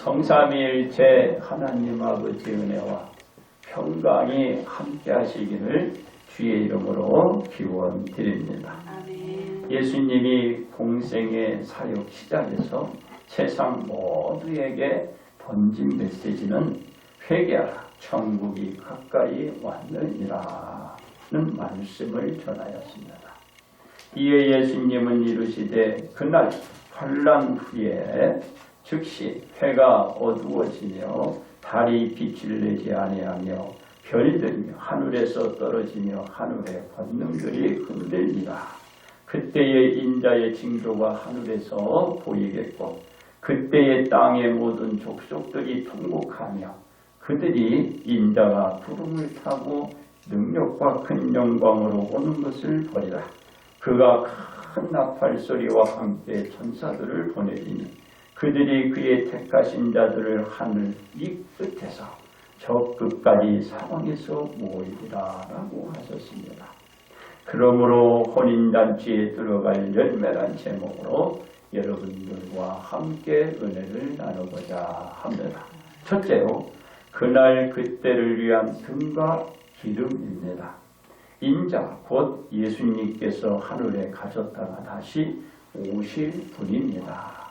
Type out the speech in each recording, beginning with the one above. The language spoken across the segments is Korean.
성삼위일체 하나님 아버지 은혜와 평강이 함께 하시기를 주의 이름으로 기원드립니다. 아멘. 예수님이 공생의 사역 시작에서 세상 모두에게 던진 메시지는 회개하라, 천국이 가까이 왔느니라는 말씀을 전하였습니다. 이에 예수님은 이르시되 그날 환난 후에 즉시 해가 어두워지며 달이 빛을 내지 아니하며 별들이 하늘에서 떨어지며 하늘의 권능들이 흔들리라. 그때의 인자의 징조가 하늘에서 보이겠고 그때의 땅의 모든 족속들이 통곡하며 그들이 인자가 구름을 타고 능력과 큰 영광으로 오는 것을 보리라. 그가 큰 나팔 소리와 함께 천사들을 보내리니 그들이 그의 택하신 자들을 하늘 이 끝에서 저 끝까지 사방에서 모이리라 라고 하셨습니다. 그러므로 혼인잔치에 들어갈 열매란 제목으로 여러분들과 함께 은혜를 나누고자 합니다. 첫째로 그날 그때를 위한 등과 기름입니다. 인자 곧 예수님께서 하늘에 가셨다가 다시 오실 분입니다.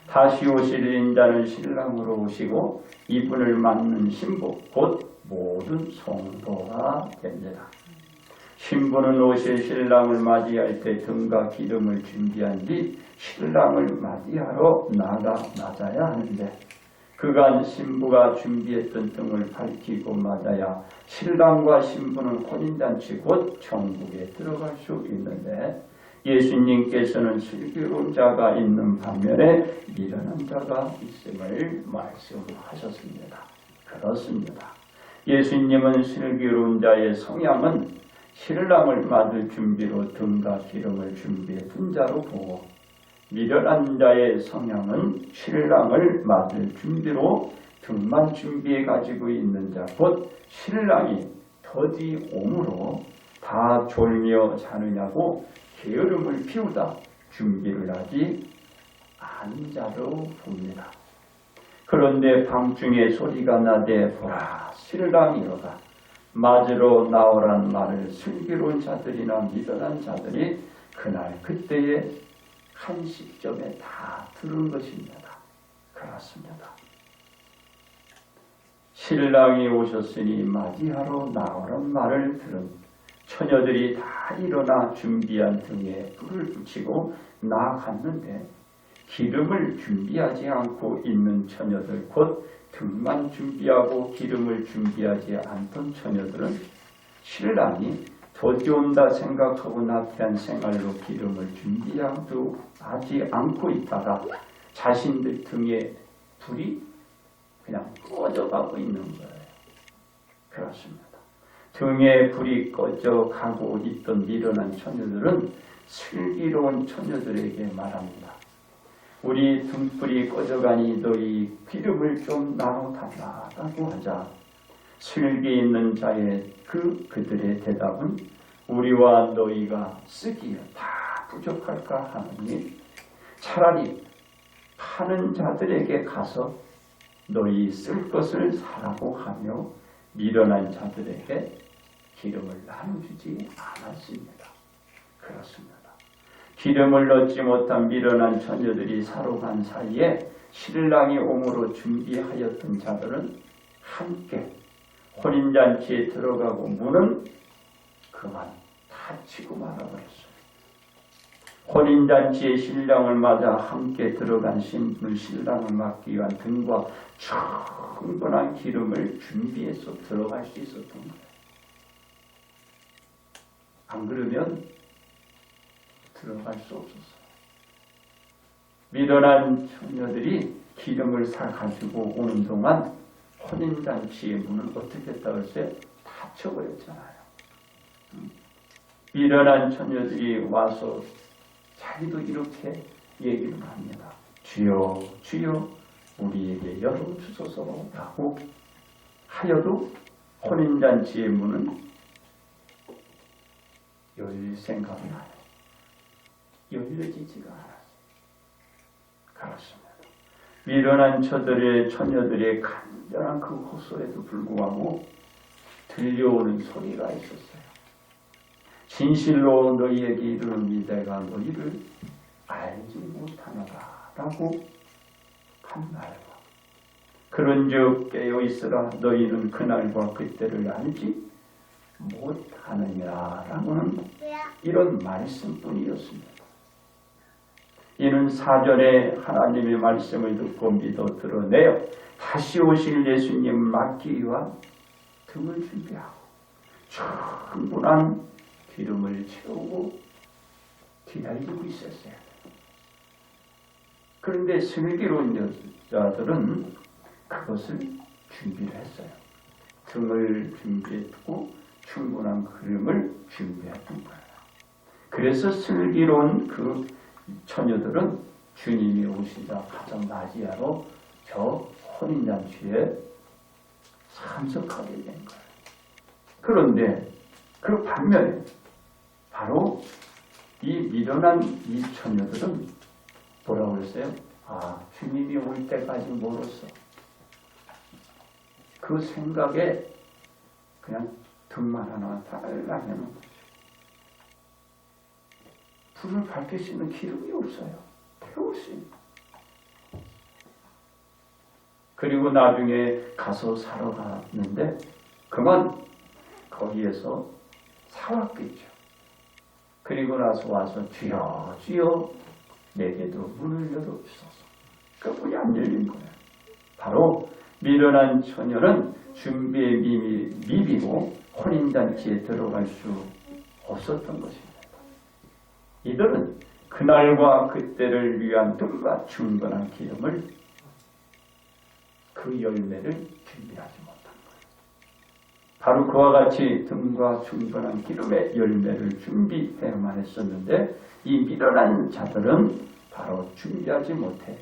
다시 오실 인자는 신랑으로 오시고 이분을 맞는 신부 곧 모든 성도가 됩니다. 신부는 오실 신랑을 맞이할 때 등과 기름을 준비한 뒤 신랑을 맞이하러 맞아야 하는데 그간 신부가 준비했던 등을 밝히고 맞아야 신랑과 신부는 혼인잔치 곧 천국에 들어갈 수 있는데 예수님께서는 슬기로운 자가 있는 반면에 미련한 자가 있음을 말씀하셨습니다. 그렇습니다. 예수님은 슬기로운 자의 성향은 신랑을 맞을 준비로 등과 기름을 준비했던 자로 보고 미련한 자의 성향은 신랑을 맞을 준비로 등만 준비해 가지고 있는 자 곧 신랑이 더디 오므로 다 졸며 자느냐고 게으름을 피우다 준비를 하지 않은 자로 봅니다. 그런데 밤중에 소리가 나되 보라 신랑이로다 맞으러 나오란 말을 슬기로운 자들이나 미련한 자들이 그날 그때에 한 시점에 다 들은 것입니다. 그렇습니다. 신랑이 오셨으니 맞이하러 나오란 말을 들은 처녀들이 다 일어나 준비한 등에 불을 붙이고 나아갔는데 기름을 준비하지 않고 있는 처녀들 곧 등만 준비하고 기름을 준비하지 않던 처녀들은 신랑이 더디 온다 생각하고 나태한 생활로 기름을 준비하지 않고 있다가 자신들 등에 불이 그냥 꺼져가고 있는 거예요. 그렇습니다. 등에 불이 꺼져가고 있던 미련한 처녀들은 슬기로운 처녀들에게 말합니다. 우리 등불이 꺼져가니 너희 기름을 좀 나눠달라고 하자. 슬기 있는 자의 그들의 대답은 우리와 너희가 쓰기에 다 부족할까 하느니 차라리 파는 자들에게 가서 너희 쓸 것을 사라고 하며 미련한 자들에게 기름을 나눠주지 않았습니다. 그렇습니다. 기름을 넣지 못한 미련한 처녀들이 사러 간 사이에 신랑이 오므로 준비하였던 자들은 함께 혼인잔치에 들어가고 문은 그만 닫히고 말아버렸어요. 혼인잔치에 신랑을 맞아 함께 들어간 신부는 신랑을 맞기 위한 등과 충분한 기름을 준비해서 들어갈 수 있었던 거예요. 안 그러면 들어갈 수 없었어요. 미련한 처녀들이 기름을 사가지고 오는 동안 혼인잔치의 문은 어떻게 했다고 했어요? 닫혀버렸잖아요. 미련한 처녀들이 와서 자기도 이렇게 얘기를 합니다. 주여 주여 우리에게 열어주소서라고 하여도 혼인잔치의 문은 열릴 생각이 나요. 열려지지가 않아요. 그렇습니다. 미련한 처녀들의 간절한 그 호소에도 불구하고 들려오는 소리가 있었어요. 진실로 너희에게 이르노니 내가 너희를 알지 못하노라 라고 판단하고, 그런즉 깨어있으라 너희는 그날과 그때를 알지 못하느니라 라고는 이런 말씀뿐이었습니다. 이는 사전에 하나님의 말씀을 듣고 믿어 드러내어 다시 오실 예수님 맞기 위한 등을 준비하고 충분한 기름을 채우고 기다리고 있었어요. 그런데 슬기로운 여자들은 그것을 준비를 했어요. 등을 준비했고 충분한 기름을 준비했던 거예요. 그래서 슬기로운 그 처녀들은 주님이 오시자 가장 맞이하러 저 혼인잔치에 참석하게 된 거예요. 그런데 그 반면에 바로 이 미련한 이 처녀들은 뭐라고 그랬어요? 주님이 올 때까지 멀었어. 그 생각에 그냥 등만 하나 달랑 해놓은 거죠. 불을 밝힐 수 있는 기름이 없어요. 태울 수 있는. 그리고 나중에 가서 사러 갔는데 그만 거기에서 사왔겠죠. 그리고 나서 와서 주여 주여 내게도 문을 열어주소서. 그 문이 안 열린 거예요. 바로 미련한 처녀는 준비에 미비고 혼인잔치에 들어갈 수 없었던 것입니다. 이들은 그날과 그때를 위한 등과 충분한 기름을, 그 열매를 준비하지 못한 거예요. 바로 그와 같이 등과 충분한 기름의 열매를 준비해야만 했었는데 이 미련한 자들은 바로 준비하지 못해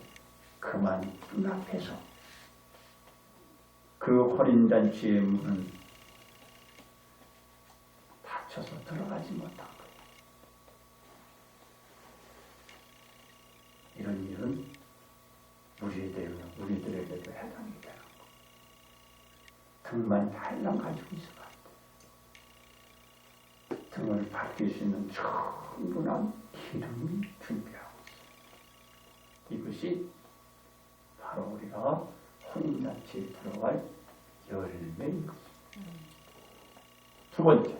그만 눈앞에서 그 혼인잔치의 문은 닫혀서 들어가지 못한 거예요. 이런 일은 우리들에게도 해당이 되는 거예요. 등만 달랑 가지고 있어야 돼. 등을 밝힐 수 있는 충분한 기름을 준비하고 있어요. 이것이 바로 우리가 혼인잔치에 들어갈 열매인 것입니다. 두 번째,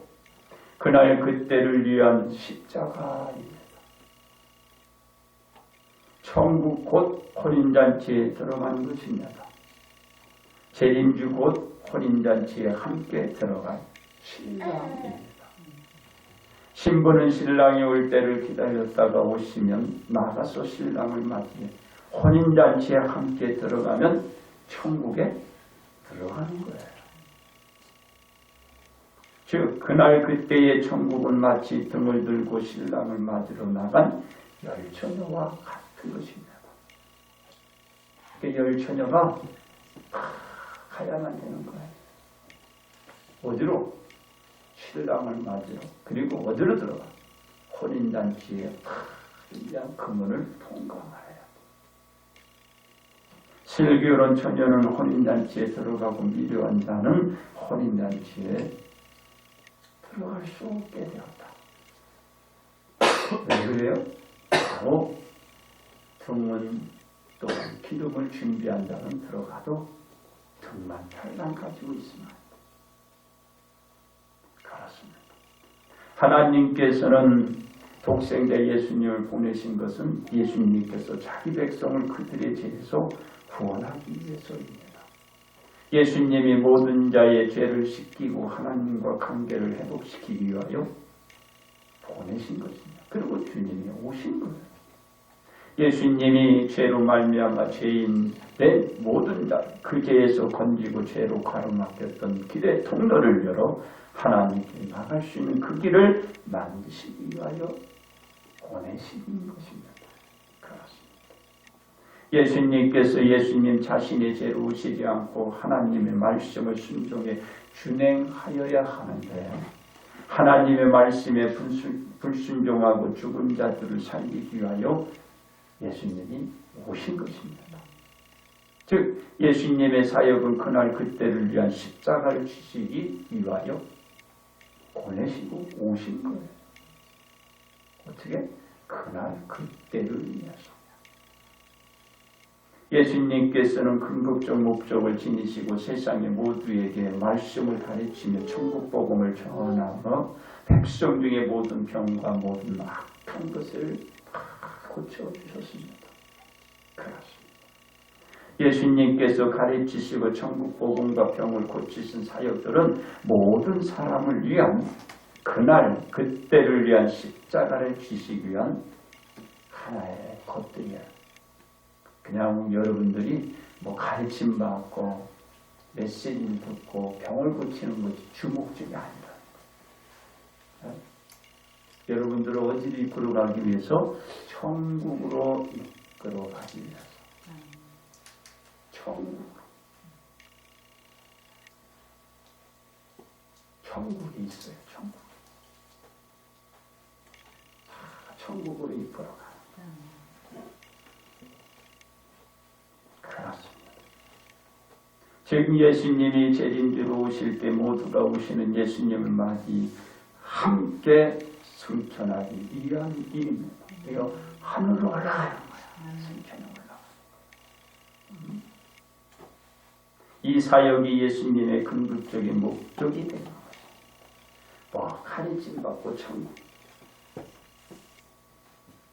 그날 그때를 위한 십자가입니다. 천국 곧 혼인잔치에 들어가는 것입니다. 재림주 곧 혼인잔치에 함께 들어갈 신랑입니다. 신부는 신랑이 올 때를 기다렸다가 오시면 나가서 신랑을 맞이해 혼인잔치에 함께 들어가면 천국에 들어가는 거예요. 즉 그날 그때의 천국은 마치 등을 들고 신랑을 맞으러 나간 열처녀와 같은 것입니다. 그 열처녀가 가야만 되는 거예요. 어디로? 신랑을 맞으러. 그리고 어디로 들어가? 혼인잔치에 위한 그 문을 통과해야 돼. 슬기로운 처녀는 혼인잔치에 들어가고 미련한 자는 혼인잔치에 들어갈 수 없게 되었다. 왜 그래요? 바로 등은 또한 기름을 준비한 자는 들어가도 등만 탈랑 가지고 있으면 그렇습니다. 하나님께서는 독생자 예수님을 보내신 것은 예수님께서 자기 백성을 그들의 죄에서 구원하기 위해서입니다. 예수님이 모든 자의 죄를 씻기고 하나님과 관계를 회복시키기 위하여 보내신 것입니다. 그리고 주님이 오신 거예요. 예수님이 죄로 말미암아 죄인 된 모든 자, 그 죄에서 건지고 죄로 가로막혔던 길의 통로를 열어 하나님께 나갈 수 있는 그 길을 만드시기 위하여 보내신 것입니다. 그렇습니다. 예수님께서 예수님 자신의 죄로 오시지 않고 하나님의 말씀을 순종해 준행하여야 하는데 하나님의 말씀에 불순종하고 죽은 자들을 살리기 위하여 예수님이 오신 것입니다. 즉 예수님의 사역은 그날 그때를 위한 십자가를 지시기 위하여 보내시고 오신 거예요. 어떻게? 그날 그때를 위해서. 예수님께서는 궁극적 목적을 지니시고 세상의 모두에게 말씀을 가르치며 천국 복음을 전하며 백성 중의 모든 병과 모든 악한 것을 다 고쳐주셨습니다. 그렇습니다. 예수님께서 가르치시고 천국 복음과 병을 고치신 사역들은 모든 사람을 위한 그날 그때를 위한 십자가를 지시기 위한 하나의 것들이에요. 그냥 여러분들이 뭐 가르침 받고 메시지를 듣고 병을 고치는 것이 주목적이 아니라 여러분들을 어디로 이끌어가기 위해서 천국으로 이끌어가기 위해서 천국이 있어요. 천국으로 이끌어가. 그렇습니다. 즉 예수님이 재림주로 오실 때 모두가 오시는 예수님을 맞이 함께 승천하기 위한 일입니다. 이거 하늘로 올라가는 거야. 승천에 올라가. 이 사역이 예수님의 궁극적인 목적이 되는 거예요. 뭐 가르침 받고 천국.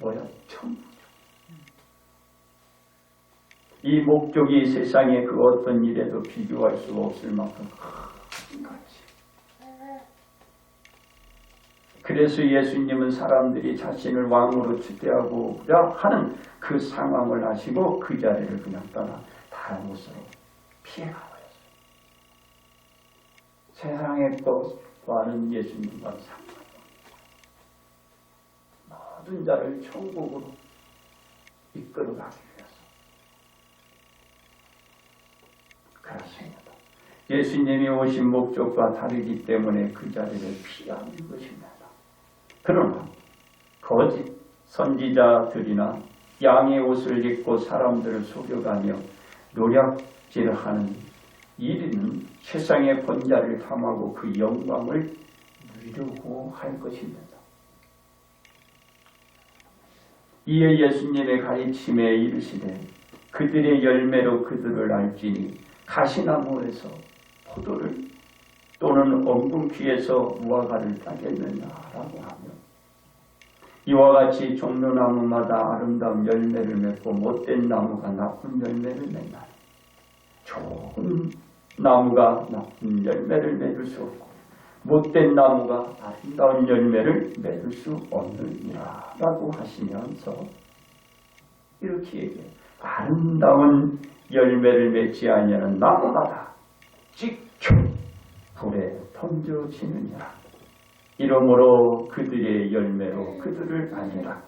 뭐야? 천국이죠. 이 목적이 세상의 그 어떤 일에도 비교할 수가 없을 만큼 큰 가치. 그래서 예수님은 사람들이 자신을 왕으로 추대하고자 하는 그 상황을 아시고 그 자리를 그냥 떠나 다른 곳으로 피해가버렸어요. 세상의 것과는 예수님과 상관없어요. 모든 자를 천국으로 이끌어가기 위해서. 그렇습니다. 예수님이 오신 목적과 다르기 때문에 그 자리를 피하는 것입니다. 그러나 거짓 선지자들이나 양의 옷을 입고 사람들을 속여가며 노략질하는 이들은 세상의 번자를 탐하고 그 영광을 누리려고 할 것입니다. 이에 예수님의 가르침에 이르시되 그들의 열매로 그들을 알지니 가시나무에서 포도를 또는 엉겅퀴에서 무화과를 따겠느냐라고 하며 이와 같이 종려나무마다 아름다운 열매를 맺고 못된 나무가 나쁜 열매를 맺나니 좋은 나무가 나쁜 열매를 맺을 수 없고 못된 나무가 아름다운 열매를 맺을 수 없느니라 라고 하시면서 이렇게 얘기해요. 아름다운 열매를 맺지 아니하는 나무마다 직접 불에 던져지느니라. 이러므로 그들의 열매로 그들을 아니라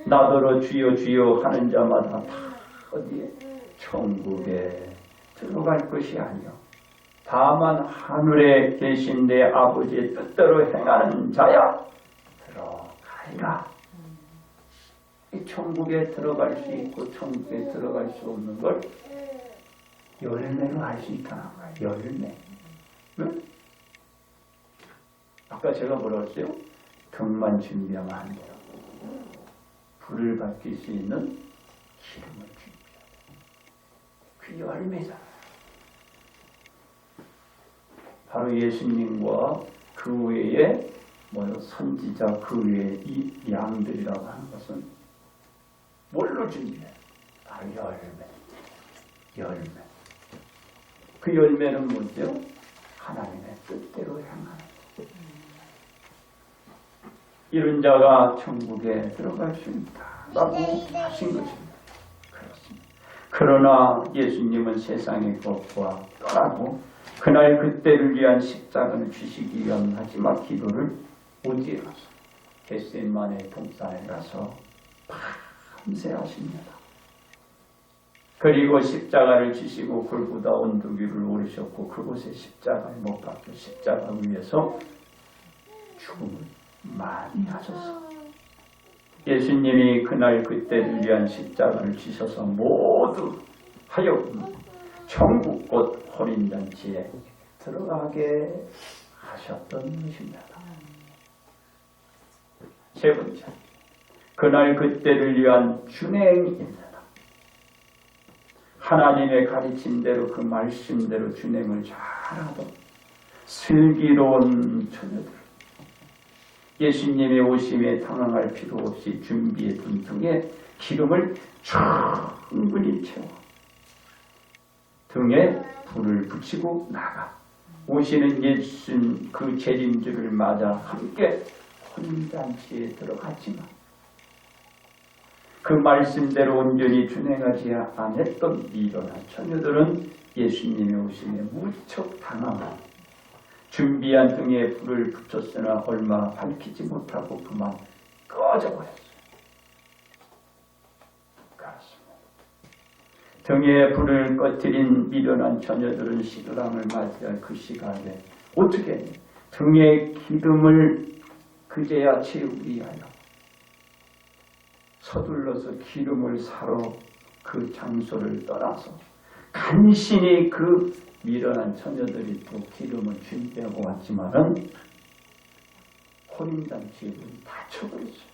나더러 주여 주여 하는 자마다 다 어디에? 천국에 들어갈 것이 아니요 다만 하늘에 계신 내 아버지의 뜻대로 행하는 자야 들어가리라. 이 천국에 들어갈 수 있고 천국에 들어갈 수 없는 걸 열매로 알 수 있다는 거야. 열매. 응? 아까 제가 뭐라고 했어요? 등만 준비하면 안 돼요. 불을 밝힐 수 있는 기름을 준비해야 돼요. 그 열매잖아요. 바로 예수님과 그 외에 선지자 그 외에 이 양들이라고 하는 것은 뭘로 준비해요? 바로 열매. 그 열매는 뭐죠? 하나님의 뜻대로 향하는. 이런 자가 천국에 들어갈 수 있다라고 하신 것입니다. 그렇습니다. 그러나 예수님은 세상의 것과 떠나고 그날 그때를 위한 십자가를 주시기 위한 마지막 기도를 어디에 가서 겟세마네 동산에 가서 밤새 하십니다. 그리고 십자가를 지시고 골고다 언덕 위를 오르셨고 그곳에 십자가에 못 박혀 십자가 위에서 죽음을 많이 하셨어. 예수님이 그날 그때를 위한 십자가를 지셔서 모두 하여금 천국 곧 혼인잔치에 들어가게 하셨던 것입니다. 세 번째, 그날 그때를 위한 준행입니다. 하나님의 가르침대로 그 말씀대로 준행을 잘하던 슬기로운 처녀들, 예수님의 오심에 당황할 필요 없이 준비해둔 등에 기름을 충분히 채워 등에 불을 붙이고 나가 오시는 예수 그 재림주를 맞아 함께 혼인잔치에 들어갔지만 그 말씀대로 온전히 준행하지 않았던 미련한 처녀들은 예수님의 오심에 무척 당하고 준비한 등에 불을 붙였으나 얼마 밝히지 못하고 그만 꺼져버렸어요. 그렇습니다. 등에 불을 꺼뜨린 미련한 처녀들은 신랑을 맞이할 그 시간에 어떻게 했냐? 등에 기름을 그제야 채우기 위하여 서둘러서 기름을 사러 그 장소를 떠나서 간신히 그 미련한 처녀들이 또 기름을 준비하고 왔지만은 혼인잔치에 닫혀버렸어요.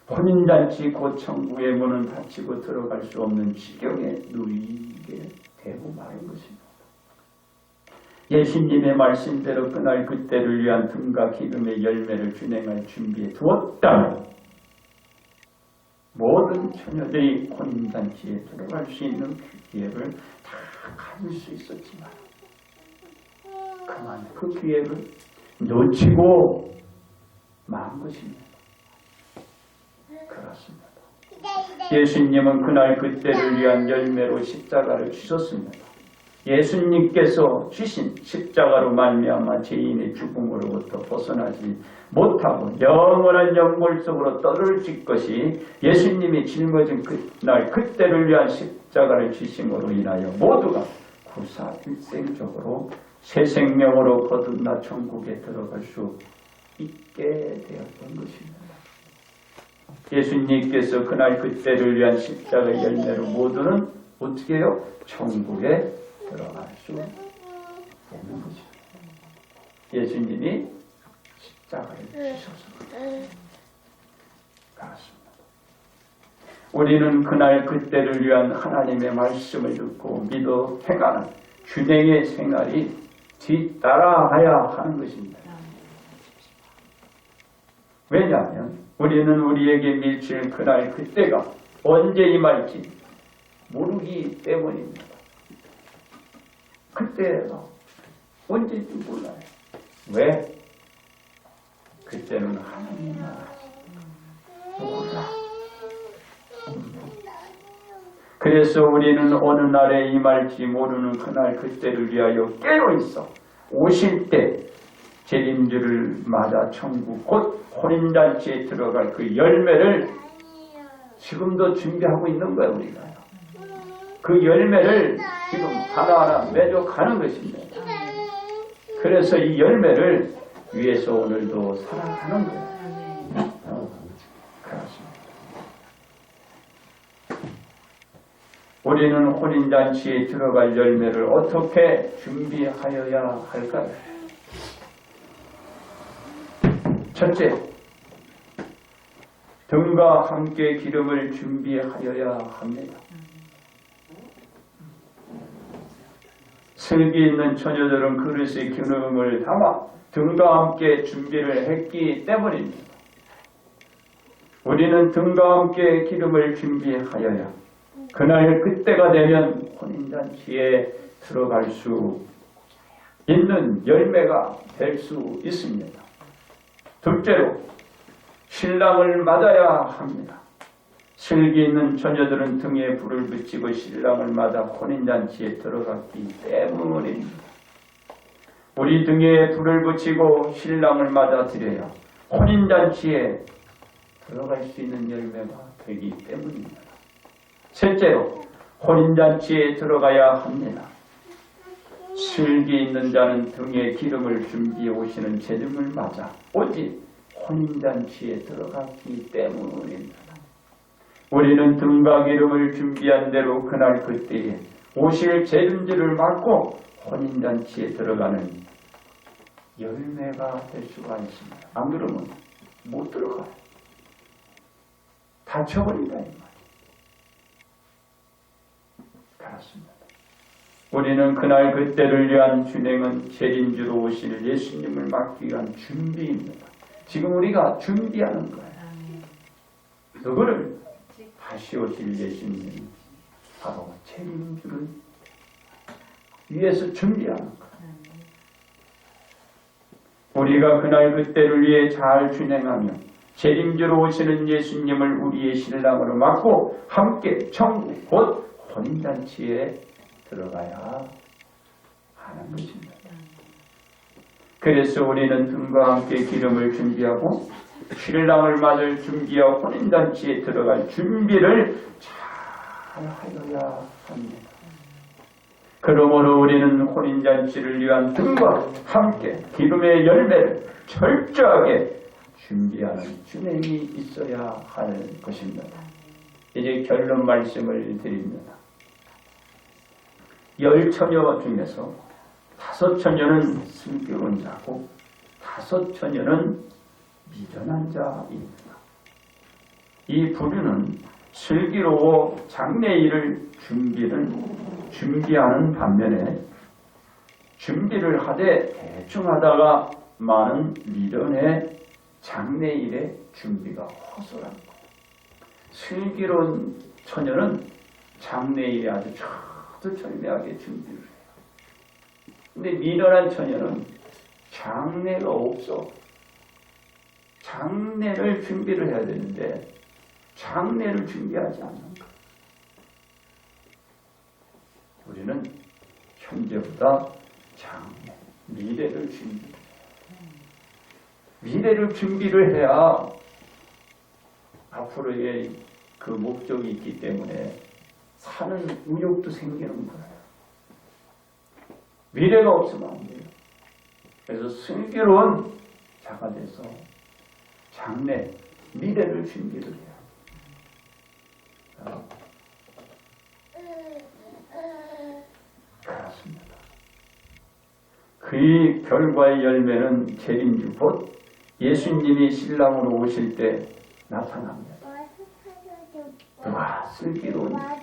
혼인잔치 곧 천국의 문은 닫히고 들어갈 수 없는 지경에 누이게 되고 마는 것입니다. 예수님의 말씀대로 그날 그때를 위한 등과 기름의 열매를 준행할 준비해 두었다면 모든 처녀들이 혼인잔치에 들어갈 수 있는 기회를 다 가질 수 있었지만 그만 그 기회를 놓치고 만 것입니다. 그렇습니다. 예수님은 그날 그때를 위한 열매로 십자가를 주셨습니다. 예수님께서 주신 십자가로 말미암아 죄인의 죽음으로부터 벗어나지 못하고 영원한 영골 속으로 떨어질 것이 예수님이 짊어진 그날 그때를 위한 십자가를 주심으로 인하여 모두가 구사일생적으로 새 생명으로 거듭나 천국에 들어갈 수 있게 되었던 것입니다. 예수님께서 그날 그때를 위한 십자가의 열매로 모두는 어떻게 해요? 천국에 들어갈 수 있는 것입니다. 예수님이 십자가를 주셔서 그렇습니다. 우리는 그날 그때를 위한 하나님의 말씀을 듣고 믿어 행하는 준행의 생활이 뒤따라가야 하는 것입니다. 왜냐하면 우리는 우리에게 미칠 그날 그때가 언제 임할지 모르기 때문입니다. 그때가 언제인지 몰라요. 왜? 그때는 하나님 나라 몰라. 그래서 우리는 어느 날에 임할지 모르는 그날 그때를 위하여 깨어있어 오실 때 재림주를 맞아 천국 곧 혼인잔치에 들어갈 그 열매를 지금도 준비하고 있는 거예요. 우리가 그 열매를 지금 하나하나 맺어가는 것입니다. 그래서 이 열매를 위해서 오늘도 살아가는 거예요. 그렇습니다. 우리는 혼인잔치에 들어갈 열매를 어떻게 준비하여야 할까요? 첫째, 등과 함께 기름을 준비하여야 합니다. 슬기 있는 처녀들은 그릇에 기름을 담아 등과 함께 준비를 했기 때문입니다. 우리는 등과 함께 기름을 준비하여야 그날 그때가 되면 혼인잔치에 들어갈 수 있는 열매가 될 수 있습니다. 둘째로 신랑을 맞아야 합니다. 슬기 있는 처녀들은 등에 불을 붙이고 신랑을 맞아 혼인잔치에 들어갔기 때문입니다. 우리 등에 불을 붙이고 신랑을 맞아 드려야 혼인잔치에 들어갈 수 있는 열매가 되기 때문입니다. 셋째로 혼인잔치에 들어가야 합니다. 슬기 있는 자는 등에 기름을 준비해 오시는 재림을 맞아 오직 혼인잔치에 들어갔기 때문입니다. 우리는 등과 기름을 준비한 대로 그날 그때에 오실 재림주를 맞고 혼인잔치에 들어가는 열매가 될 수가 있습니다. 안 그러면 못 들어가요. 다쳐버린다 이 말이에요. 그렇습니다. 우리는 그날 그때를 위한 준행은 재림주로 오실 예수님을 맞기 위한 준비입니다. 지금 우리가 준비하는 거예요. 누구를? 다시 오실 예수님, 바로 재림주를 위해서 준비하는 거예요. 우리가 그날 그때를 위해 잘 준행하며 재림주로 오시는 예수님을 우리의 신랑으로 맞고 함께 천국 곧 혼인잔치에 들어가야 하는 것입니다. 그래서 우리는 등과 함께 기름을 준비하고 신랑을 맞을 준비하고 혼인잔치에 들어갈 준비를 잘 하여야 합니다. 그러므로 우리는 혼인잔치를 위한 등과 함께 기름의 열매를 철저하게 준비하는 준행이 있어야 할 것입니다. 이제 결론 말씀을 드립니다. 10처녀 중에서 5처녀는 슬기로운 자고 5처녀는 미련한 자입니다. 이 부류는 슬기로워 장례일을 준비하는 반면에 준비를 하되 대충 하다가 많은 미련의 장례일의 준비가 허술한 거예요. 슬기로운 처녀는 장례일에 아주 철두철미하게 준비를 해요. 근데 미련한 처녀는 장례가 없어. 장례를 준비를 해야 되는데 장례를 준비하지 않는 거예요. 우리는 현재보다 장래, 미래를 준비해요. 미래를 준비를 해야 앞으로의 그 목적이 있기 때문에 사는 의욕도 생기는 거예요. 미래가 없으면 안 돼요. 그래서 슬기로운 자가 돼서 장래, 미래를 준비를 해요. 그렇습니다. 그의 결과의 열매는 재림주 곧 예수님이 신랑으로 오실 때 나타납니다. 누가 슬기로운 자,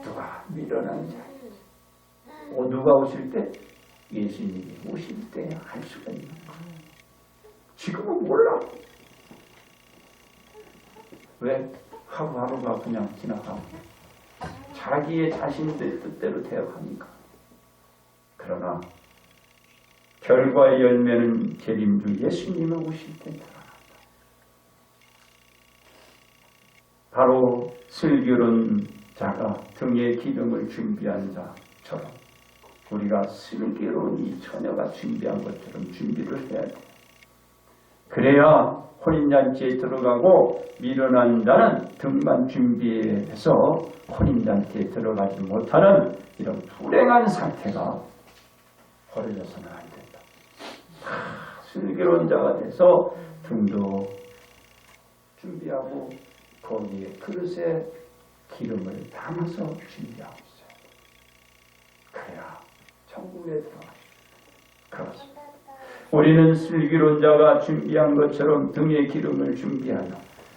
누가 미련한 자. 누가 오실 때? 예수님이 오실 때 할 수가 있는 거예요. 지금은 몰라. 왜? 하루하루가 그냥 지나가고 자기의 자신들 뜻대로 되어가니까. 그러나 결과의 열매는 재림주 예수님이 오실 때 드러난다. 바로 슬기로운 자가 등에 기름을 준비한 자처럼 우리가 슬기로운 이 처녀가 준비한 것처럼 준비를 해야 돼. 그래야 혼인잔치에 들어가고 미련한 자는 등만 준비해서 혼인잔치에 들어가지 못하는 이런 불행한 상태가 벌어져서는 안 된다. 슬기로운 자가 돼서 등도 준비하고 거기에 그릇에 기름을 담아서 준비하고 있어요. 그래야 천국에 들어가요. 그렇습니다. 우리는 슬기로운 자가 준비한 것처럼 등에 기름을 준비하여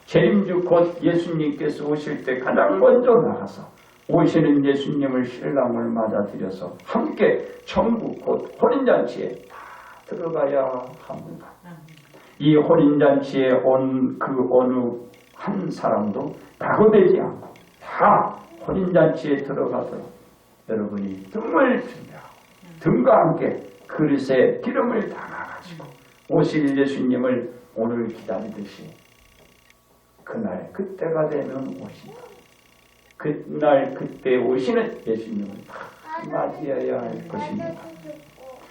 재림주 곧 예수님께서 오실 때 가장 먼저 나가서 오시는 예수님을 신랑을 맞아들여서 함께 천국 곧 혼인잔치에 다 들어가야 합니다. 이 혼인잔치에 온 그 어느 한 사람도 낙오되지 않고 다 혼인잔치에 들어가도록 여러분이 등을 준비하고 등과 함께 그릇에 기름을 담아가지고 오실 예수님을 오늘 기다리듯이 그날 그때가 되면 오신다. 그날 그때 오시는 예수님을 맞이해야 할 것입니다.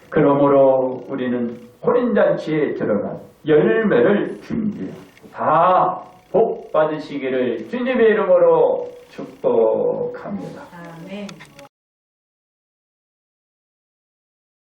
그러므로 우리는 혼인잔치에 들어간 열매를 준비해 다 복 받으시기를 주님의 이름으로 축복합니다. 아멘.